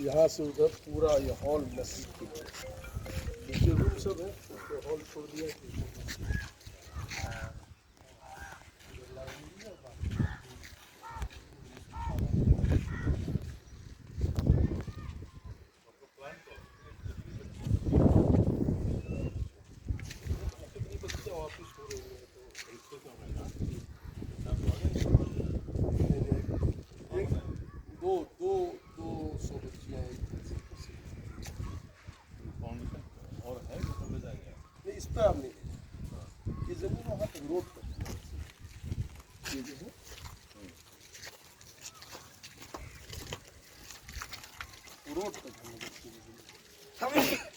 यहाँ से उधर पूरा ये हॉल मस्जिद के लिए जो रूम सब है तो हॉल छोड़ दिया इस पर आप नहीं ये जमीन वहाँ तक रोड पर ये जो है रोड तक हम